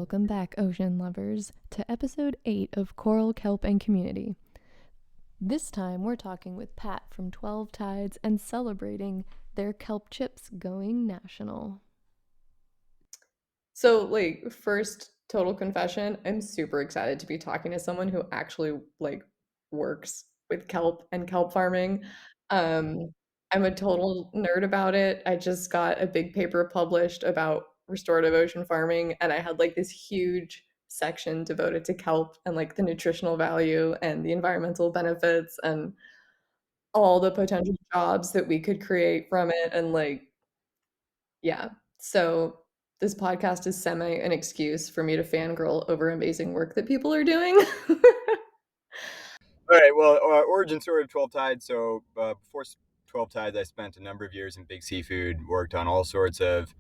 Welcome back, ocean lovers, to episode 8 of Coral, Kelp, and Community. This time we're talking with Pat from 12 Tides and celebrating their kelp chips going national. So, first total confession, I'm super excited to be talking to someone who actually works with kelp and kelp farming. Um, I'm a total nerd about it. I just got a big paper published about restorative ocean farming, and I had this huge section devoted to kelp and the nutritional value and the environmental benefits and all the potential jobs that we could create from it and yeah. So this podcast is semi an excuse for me to fangirl over amazing work that people are doing. All right. Well, origin story of 12 Tides. So before 12 Tides, I spent a number of years in big seafood, worked on all sorts of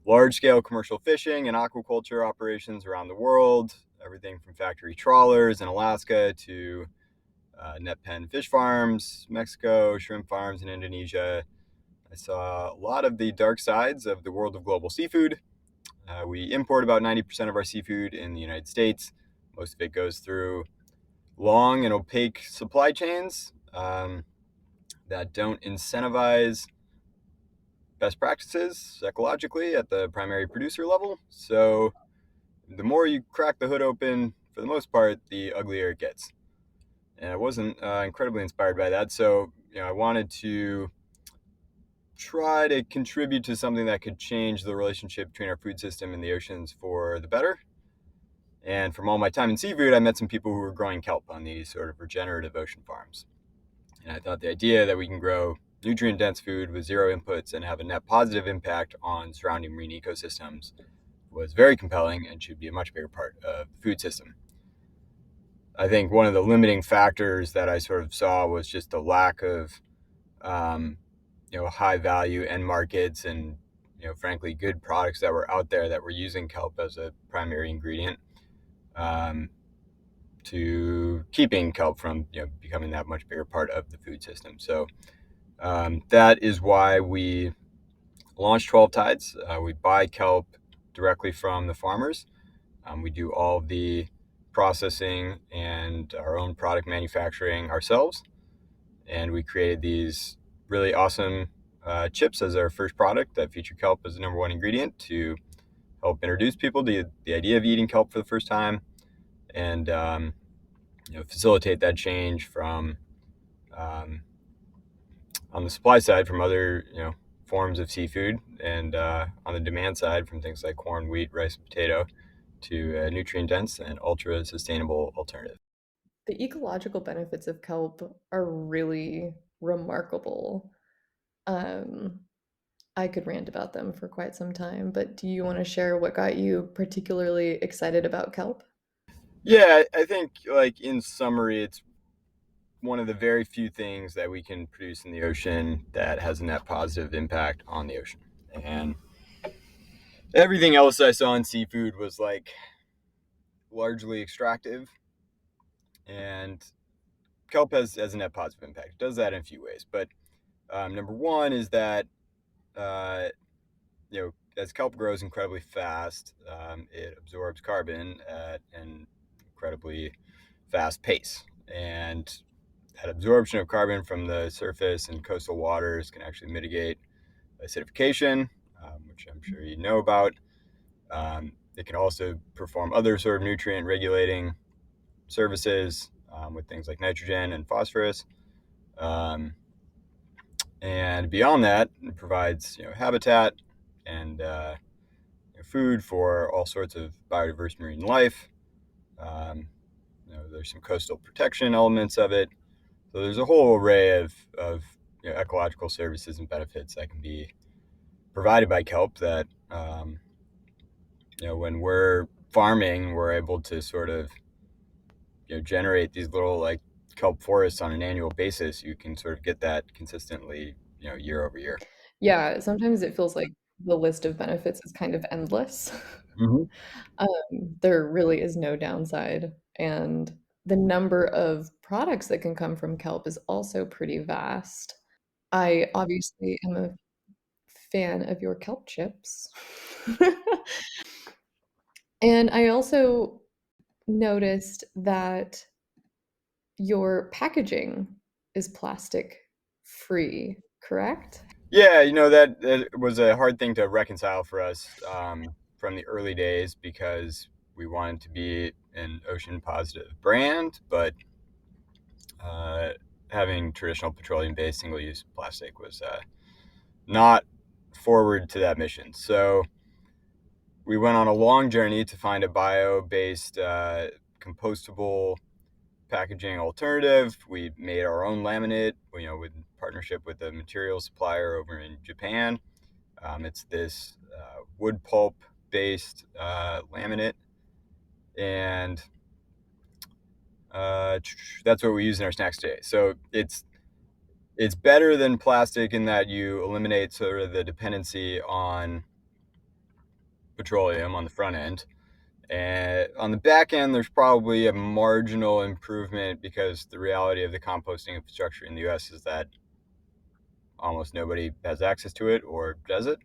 large-scale commercial fishing and aquaculture operations around the world, everything from factory trawlers in Alaska to net pen fish farms, Mexico, shrimp farms in Indonesia. I saw a lot of the dark sides of the world of global seafood. We import about 90% of our seafood in the United States. Most of it goes through long and opaque supply chains that don't incentivize best practices ecologically at the primary producer level. So the more you crack the hood open, for the most part, the uglier it gets. And I wasn't incredibly inspired by that. So, I wanted to try to contribute to something that could change the relationship between our food system and the oceans for the better. And from all my time in seafood, I met some people who were growing kelp on these sort of regenerative ocean farms. And I thought the idea that we can grow nutrient dense food with zero inputs and have a net positive impact on surrounding marine ecosystems was very compelling and should be a much bigger part of the food system. I think one of the limiting factors that I sort of saw was just the lack of, um, high value end markets and, frankly, good products that were out there that were using kelp as a primary ingredient. To keeping kelp from becoming that much bigger part of the food system. So that is why we launched 12 Tides. We buy kelp directly from the farmers. We do all the processing and our own product manufacturing ourselves. And we created these really awesome chips as our first product that feature kelp as the number one ingredient to help introduce people to the idea of eating kelp for the first time and facilitate that change from um, on the supply side from other forms of seafood, and on the demand side from things like corn, wheat, rice, and potato, to a nutrient dense and ultra sustainable alternative. The ecological benefits of kelp are really remarkable. Um, I could rant about them for quite some time, but do you want to share what got you particularly excited about kelp? Yeah, I think in summary, it's one of the very few things that we can produce in the ocean that has a net positive impact on the ocean. And everything else I saw in seafood was largely extractive, and kelp has a net positive impact. It does that in a few ways, but number one is that uh, as kelp grows incredibly fast, it absorbs carbon at an incredibly fast pace, and that absorption of carbon from the surface and coastal waters can actually mitigate acidification, which I'm sure you know about. It can also perform other sort of nutrient regulating services with things like nitrogen and phosphorus. Um, and beyond that, it provides habitat and food for all sorts of biodiverse marine life. Um, there's some coastal protection elements of it. So there's a whole array of ecological services and benefits that can be provided by kelp that when we're farming, we're able to sort of generate these little kelp forests on an annual basis. You can sort of get that consistently year over year. Yeah, sometimes it feels like the list of benefits is kind of endless. Mm-hmm. There really is no downside, and the number of products that can come from kelp is also pretty vast. I obviously am a fan of your kelp chips. And I also noticed that your packaging is plastic free, correct? Yeah, that was a hard thing to reconcile for us from the early days because we wanted to be an ocean positive brand, but uh, having traditional petroleum based single use plastic was not forward to that mission. So we went on a long journey to find a bio based compostable packaging alternative. We made our own laminate, with partnership with a material supplier over in Japan. It's this wood pulp based laminate, and that's what we use in our snacks today. So it's better than plastic in that you eliminate sort of the dependency on petroleum on the front end. And on the back end, there's probably a marginal improvement because the reality of the composting infrastructure in the US is that almost nobody has access to it or does it.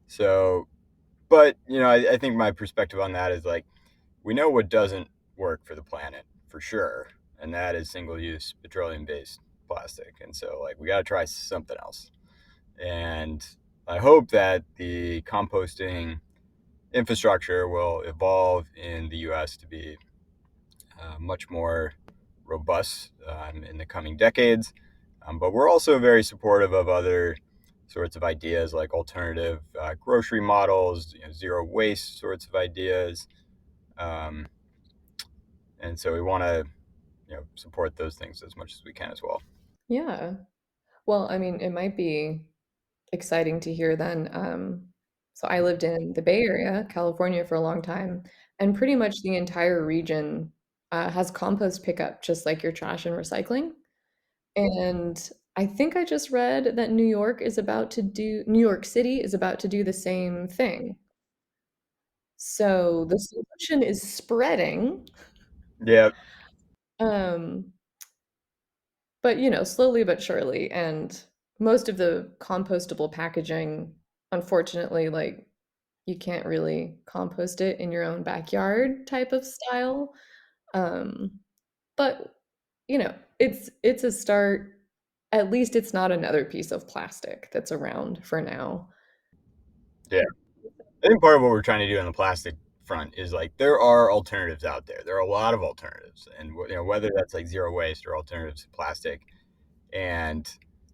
So, but, I think my perspective on that is like, we know what doesn't work for the planet for sure, and that is single use petroleum based plastic. And so, like, we got to try something else. And I hope that the composting infrastructure will evolve in the US to be much more robust in the coming decades. But we're also very supportive of other sorts of ideas like alternative grocery models, zero waste sorts of ideas. Um, and so we want to support those things as much as we can as well. Yeah. Well, I mean, it might be exciting to hear then. So I lived in the Bay Area, California, for a long time, and pretty much the entire region has compost pickup, just like your trash and recycling. And I think I just read that New York City is about to do the same thing. So the solution is spreading, Yeah. um, but slowly but surely. And most of the compostable packaging, unfortunately, like you can't really compost it in your own backyard type of style. Um, but it's a start. At least it's not another piece of plastic that's around for now. Yeah. I think part of what we're trying to do on the plastic front is like there are alternatives out there. There are a lot of alternatives, and whether that's like zero waste or alternatives to plastic, and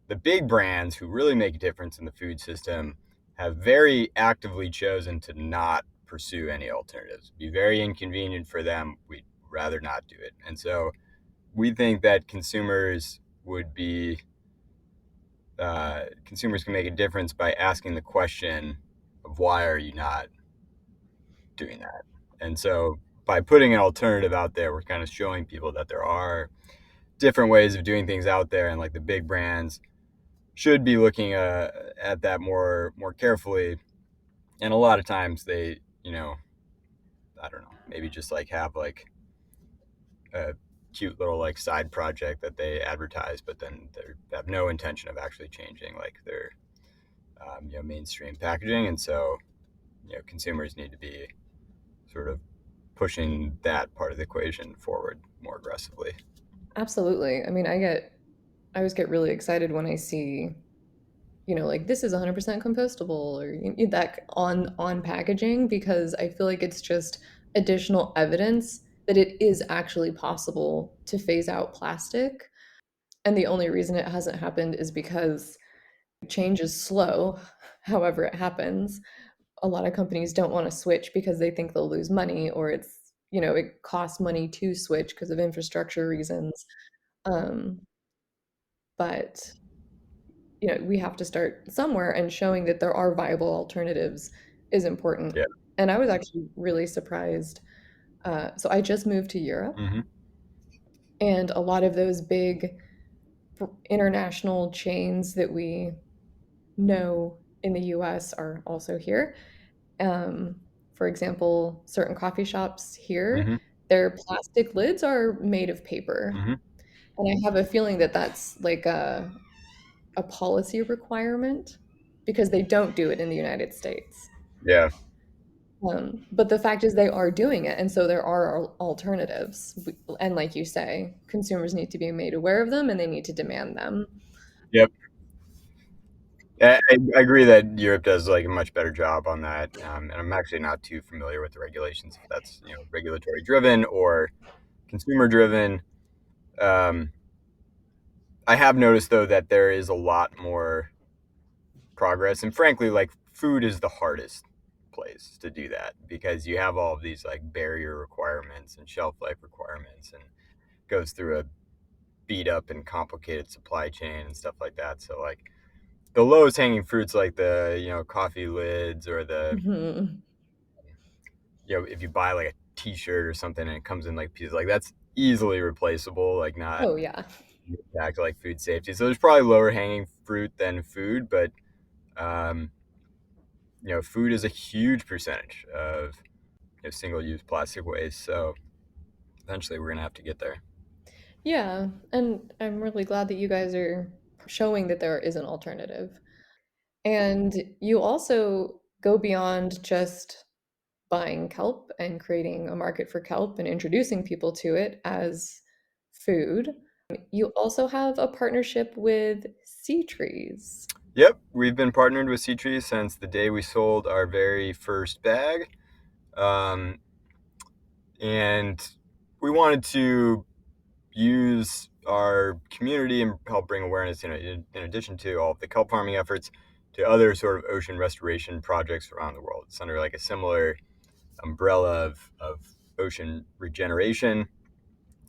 the big brands who really make a difference in the food system have very actively chosen to not pursue any alternatives. It'd be very inconvenient for them. We'd rather not do it. And so we think that consumers can make a difference by asking the question of why are you not doing that? And so by putting an alternative out there, we're kind of showing people that there are different ways of doing things out there, and like the big brands should be looking at that more carefully. And a lot of times they, I don't know, maybe just like have like a cute little like side project that they advertise, but then they have no intention of actually changing like their mainstream packaging. And so consumers need to be sort of pushing that part of the equation forward more aggressively. Absolutely. I mean, I always get really excited when I see, like this is 100% compostable or that on packaging because I feel like it's just additional evidence that it is actually possible to phase out plastic. And the only reason it hasn't happened is because change is slow, however it happens. A lot of companies don't want to switch because they think they'll lose money or it costs money to switch because of infrastructure reasons. Um, but we have to start somewhere, and showing that there are viable alternatives is important. Yeah. And I was actually really surprised. So I just moved to Europe, Mm-hmm. and a lot of those big international chains that we know in the US are also here. Um, for example, certain coffee shops here, Mm-hmm. their plastic lids are made of paper. Mm-hmm. And I have a feeling that that's like a policy requirement because they don't do it in the United States. Yeah. But the fact is they are doing it, and so there are alternatives. And like you say, consumers need to be made aware of them and they need to demand them. Yep. I agree that Europe does like a much better job on that, and I'm actually not too familiar with the regulations if that's regulatory driven or consumer driven. Um, I have noticed though that there is a lot more progress, and frankly, like food is the hardest place to do that because you have all of these like barrier requirements and shelf life requirements, and goes through a beat up and complicated supply chain and stuff like that. So like the lowest hanging fruits like the coffee lids or the Mhm. if you buy like a t-shirt or something and it comes in like pieces like that's easily replaceable, like not Oh, yeah. back to like food safety. So there's probably lower hanging fruit than food, but um, food is a huge percentage of single use plastic waste. So eventually we're gonna have to get there. Yeah, and I'm really glad that you guys are showing that there is an alternative. And you also go beyond just buying kelp and creating a market for kelp and introducing people to it as food. You also have a partnership with sea trees. Yep, we've been partnered with Sea Trees since the day we sold our very first bag. Um, and we wanted to use our community and help bring awareness, in addition to all of the kelp farming efforts, to other sort of ocean restoration projects around the world. It's under like a similar umbrella of ocean regeneration.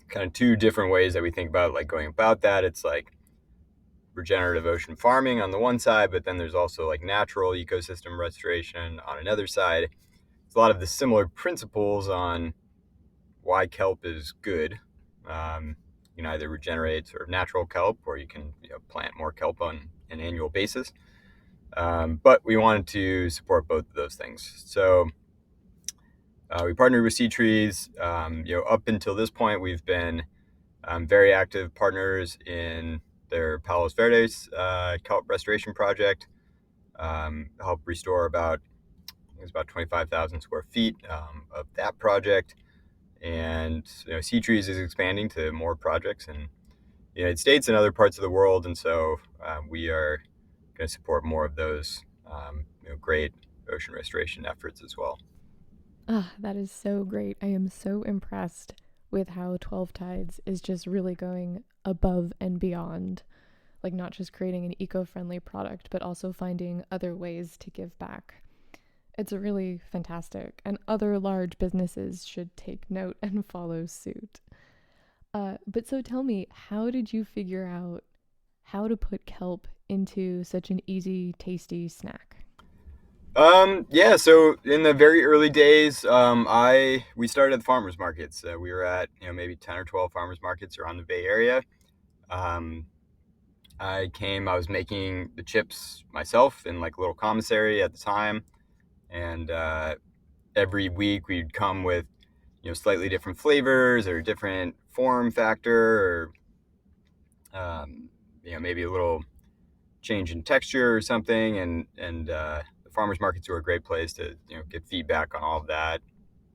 Kind of two different ways that we think about like going about that. It's like regenerative ocean farming on the one side, but then there's also like natural ecosystem restoration on another side. It's a lot of the similar principles on why kelp is good. You can either regenerate sort of natural kelp, or you can plant more kelp on an annual basis. But we wanted to support both of those things. So we partnered with Sea Trees. Up until this point, we've been very active partners in their Palos Verdes kelp restoration project. Helped restore about 25,000 square feet of that project. And Sea Trees is expanding to more projects in the United States and other parts of the world, and so we are going to support more of those great ocean restoration efforts as well. Ah, that is so great. I am so impressed with how 12 Tides is just really going above and beyond. Like, not just creating an eco friendly product, but also finding other ways to give back. It's really fantastic, and other large businesses should take note and follow suit. But so tell me, how did you figure out how to put kelp into such an easy, tasty snack? Yeah, so in the very early days, we started at the farmers markets. We were at maybe 10 or 12 farmers markets around the Bay Area. Um, I was making the chips myself in like a little commissary at the time, and every week we'd come with slightly different flavors or different form factor, or maybe a little change in texture or something. And the farmers markets were a great place to get feedback on all of that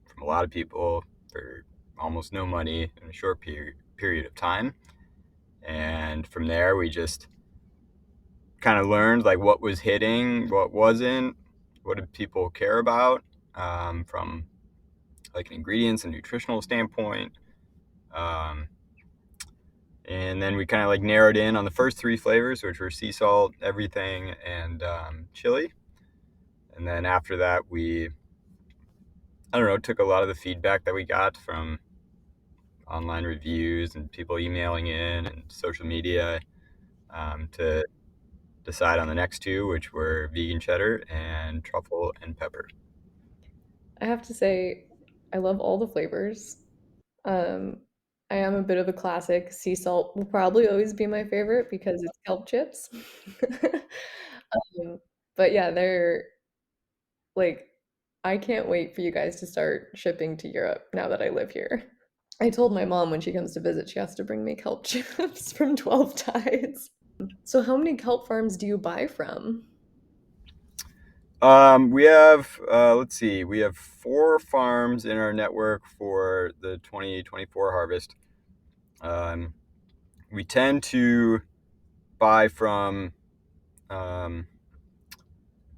from a lot of people for almost no money in a short period of time. And from there we just kind of learned like what was hitting, what wasn't, what did people care about, from like an ingredients and nutritional standpoint. Um, and then we kind of like narrowed in on the first three flavors, which were sea salt, everything, and chili. And then after that, I don't know, took a lot of the feedback that we got from online reviews and people emailing in and social media, to decide on the next two, which were vegan cheddar and truffle and pepper. I have to say, I love all the flavors. Um, I am a bit of a classic. Sea salt will probably always be my favorite because it's kelp chips. Um, but yeah, they're like, I can't wait for you guys to start shipping to Europe now that I live here. I told my mom when she comes to visit, she has to bring me kelp chips from 12 Tides. So how many kelp farms do you buy from? We have, let's see, we have 4 farms in our network for the 2024 harvest. We tend to buy from, I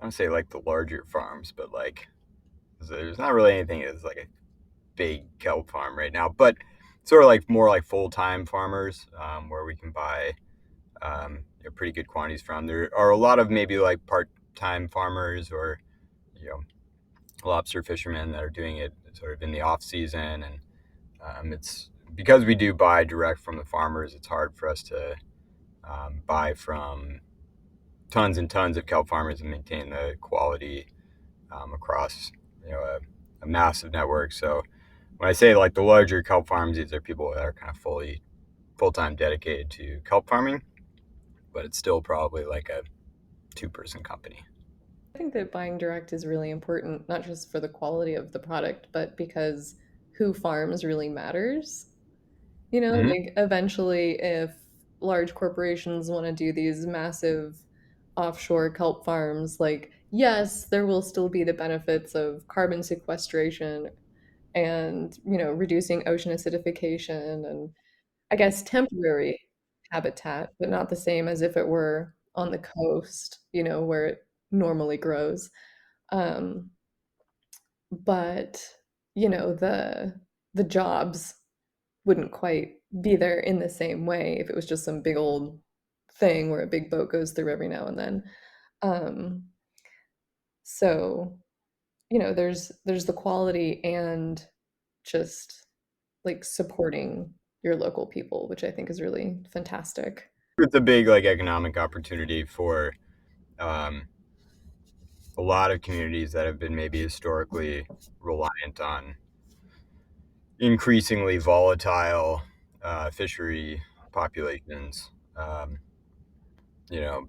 don't say like the larger farms, but like there's not really anything that's like a big kelp farm right now, but sort of like more like full-time farmers, where we can buy pretty good quantities from. There are a lot of maybe like part-time farmers or you know lobster fishermen that are doing it sort of in the off season, and it's because we do buy direct from the farmers. It's hard for us to buy from tons and tons of kelp farmers and maintain the quality across a massive network. So when I say like the larger kelp farms, these are people that are kind of full-time dedicated to kelp farming, but it's still probably like a 2-person company. I think that buying direct is really important, not just for the quality of the product, but because who farms really matters. You know, Mm-hmm. like eventually, if large corporations want to do these massive offshore kelp farms, like, yes, there will still be the benefits of carbon sequestration and, reducing ocean acidification and I guess temporary habitat, but not the same as if it were on the coast, where it normally grows. Um, but, the jobs wouldn't quite be there in the same way if it was just some big old thing where a big boat goes through every now and then. Um, so, there's the quality and just like supporting your local people, which I think is really fantastic. It's a big like economic opportunity for um, a lot of communities that have been maybe historically reliant on increasingly volatile fishery populations. You know,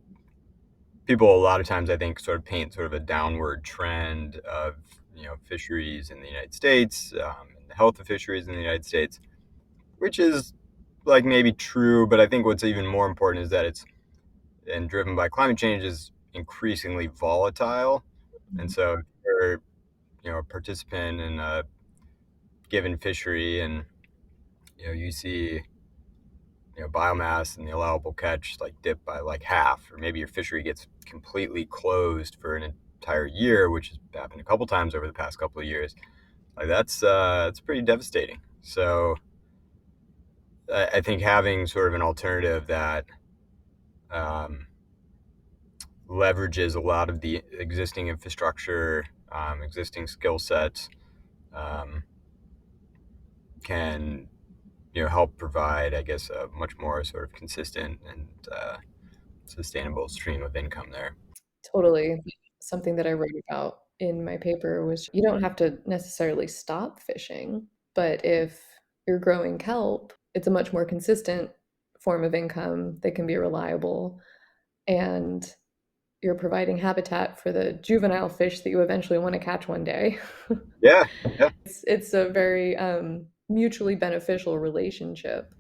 people a lot of times I think sort of paint sort of a downward trend of fisheries in the United States, and the health of fisheries in the United States, which is like maybe true, but I think what's even more important is that it's and driven by climate change is increasingly volatile. And so if you're a participant in a given fishery and you see biomass and the allowable catch like dip by like half, or maybe your fishery gets completely closed for an entire year, which has happened a couple times over the past couple of years. Like that's pretty devastating. So I think having sort of an alternative that um, leverages a lot of the existing infrastructure, existing skill sets, um, can help provide, I guess, a much more sort of consistent and sustainable stream of income there. Totally. Something that I wrote about in my paper was you don't have to necessarily stop fishing, but if you're growing kelp, it's a much more consistent form of income that can be reliable, and you're providing habitat for the juvenile fish that you eventually want to catch one day. Yeah, yeah, It's a very mutually beneficial relationship.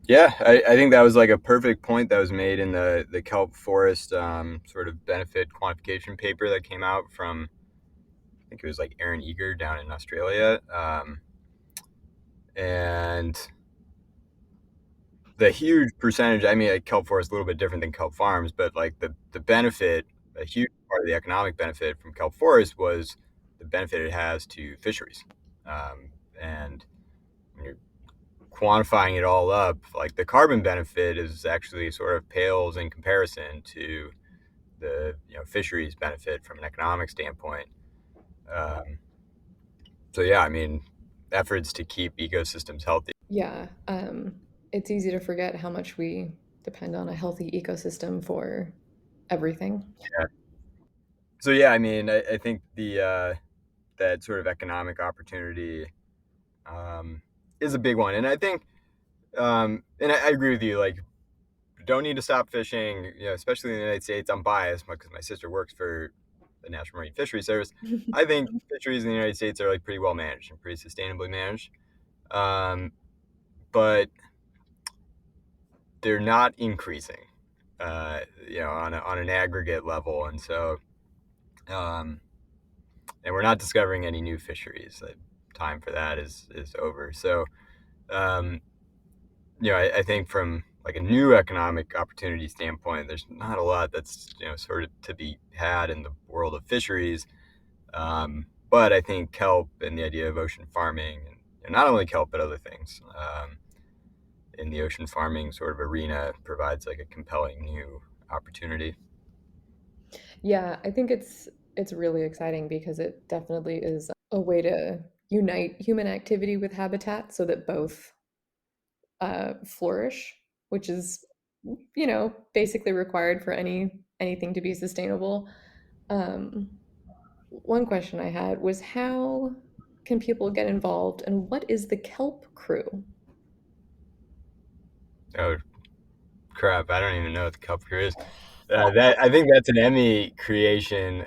yeah. I think that was like a perfect point that was made in the kelp forest sort of benefit quantification paper that came out from, I think it was like Aaron Eager down in Australia, and the huge percentage. I mean, like, kelp forest is a little bit different than kelp farms, but like the benefit, a huge part of the economic benefit from kelp forest was the benefit it has to fisheries, and when you're quantifying it all up, like the carbon benefit is actually sort of pales in comparison to the fisheries benefit from an economic standpoint. Um, so yeah, I mean, efforts to keep ecosystems healthy. Yeah, it's easy to forget how much we depend on a healthy ecosystem for everything. Yeah. So yeah, I mean, I think the that sort of economic opportunity um, is a big one, and I think, and I agree with you. Like, don't need to stop fishing, especially in the United States. I'm biased because my sister works for the National Marine Fisheries Service. I think fisheries in the United States are like pretty well managed and pretty sustainably managed, um, but they're not increasing, on an aggregate level, and so and we're not discovering any new fisheries. The time for that is over. So, um, I think from like a new economic opportunity standpoint, there's not a lot that's sort of to be had in the world of fisheries. But I think kelp and the idea of ocean farming, and not only kelp but other things in the ocean farming sort of arena, provides like a compelling new opportunity. Yeah, I think it's really exciting because it definitely is a way to unite human activity with habitat so that both flourish, which is, basically required for anything to be sustainable. Um, One question I had was how can people get involved and what is the Kelp crew? Oh crap! I don't even know what the kelp crew is. That I think that's an Emmy creation.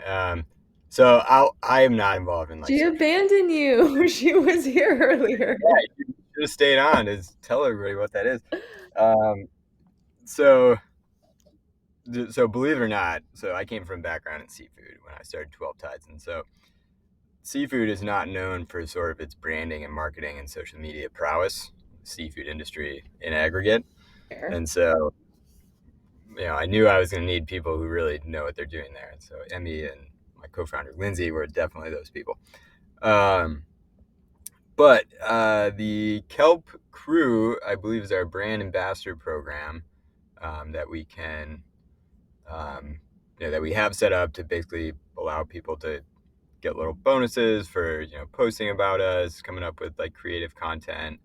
So I am not involved in like She social. abandoned you. She was here earlier. Yeah, you should have stayed on. Is tell everybody what that is. Um, so believe it or not, so I came from a background in seafood when I started 12 Tides, and so seafood is not known for sort of its branding and marketing and social media prowess. Seafood industry in aggregate, Fair. and so I knew I was going to need people who really know what they're doing there, and so Emmy and my co-founder Lindsay were definitely those people. Um, but the Kelp Crew, I believe, is our brand ambassador program that we can that we have set up to basically allow people to get little bonuses for posting about us, coming up with like creative content,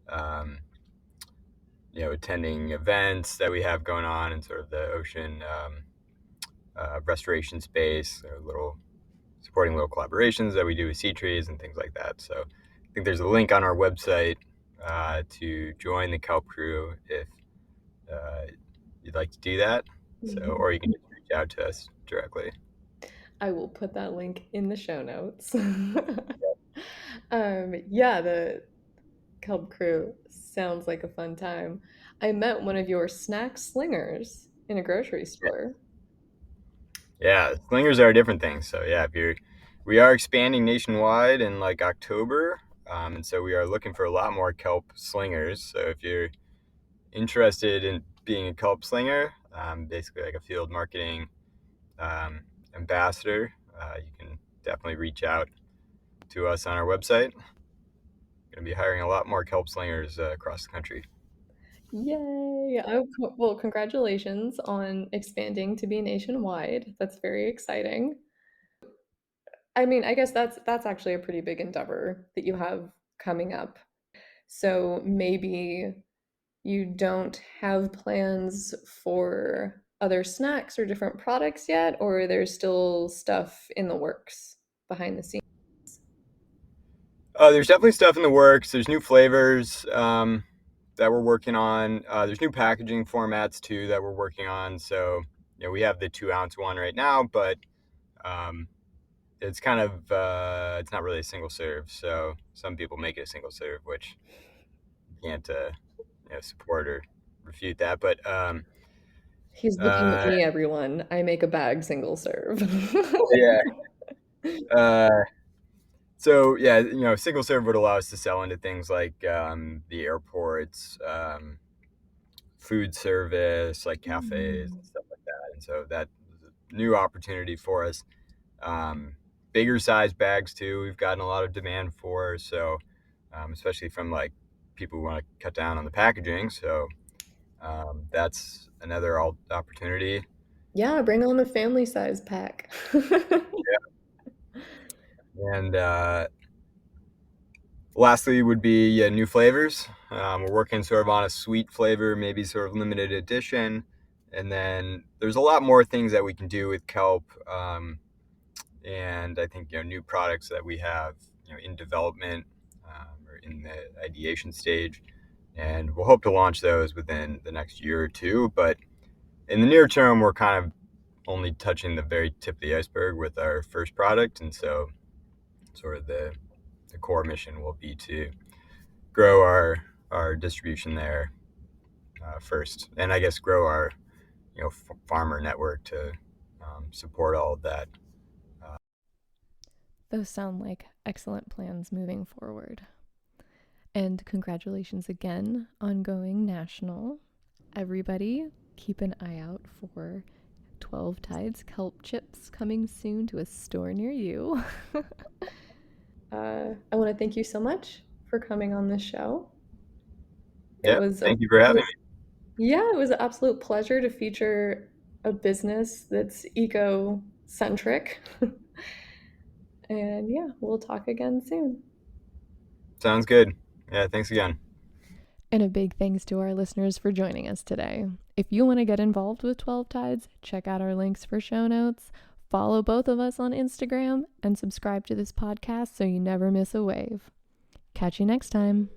um, attending events that we have going on in sort of the ocean restoration space, little supporting little collaborations that we do with sea trees and things like that. So I think there's a link on our website to join the Kelp Crew if uh, you'd like to do that. So, Mhm. or you can just reach out to us directly. I will put that link in the show notes. Yeah, the Kelp crew sounds like a fun time. I met one of your snack slingers in a grocery store. Yeah, slingers are a different thing. So yeah, we are expanding nationwide in like October, and so we are looking for a lot more kelp slingers. So if you're interested in being a kelp slinger, basically like a field marketing um, ambassador, you can definitely reach out to us on our website. Going to be hiring a lot more kelp slingers across the country. Yay! Well, congratulations on expanding to be nationwide. That's very exciting. I mean, I guess that's actually a pretty big endeavor that you have coming up. So maybe you don't have plans for other snacks or different products yet, or there's still stuff in the works behind the scenes. There's definitely stuff in the works. There's new flavors that we're working on. There's new packaging formats too that we're working on. So, we have the 2 ounce one right now, but um, it's kind of it's not really a single serve. So some people make it a single serve, which can't support or refute that. But He's looking at uh, me, everyone. I make a bag single serve. yeah. Uh, so yeah, single serve would allow us to sell into things like the airports, food service, like cafes and Mm. stuff like that. And so that was a new opportunity for us. Um, Bigger size bags too. We've gotten a lot of demand for. So especially from like people who want to cut down on the packaging. So that's another opportunity. Yeah, bring on the family size pack. And lastly would be new flavors. We're working sort of on a sweet flavor, maybe sort of limited edition. And then there's a lot more things that we can do with kelp. And I think new products that we have in development or in the ideation stage, and we'll hope to launch those within the next year or two. But in the near term, we're kind of only touching the very tip of the iceberg with our first product, and so sort of the core mission will be to grow our distribution there first, and I guess grow our farmer network to support all of that Those sound like excellent plans moving forward. And congratulations again on going national. Everybody, keep an eye out for 12 Tides Kelp chips coming soon to a store near you. I want to thank you so much for coming on this show. Yeah, thank you for having me. Yeah, it was an absolute pleasure to feature a business that's eco-centric. And yeah, we'll talk again soon. Sounds good. Yeah, thanks again. And a big thanks to our listeners for joining us today. If you want to get involved with 12 Tides, check out our links for show notes, follow both of us on Instagram, and subscribe to this podcast so you never miss a wave. Catch you next time.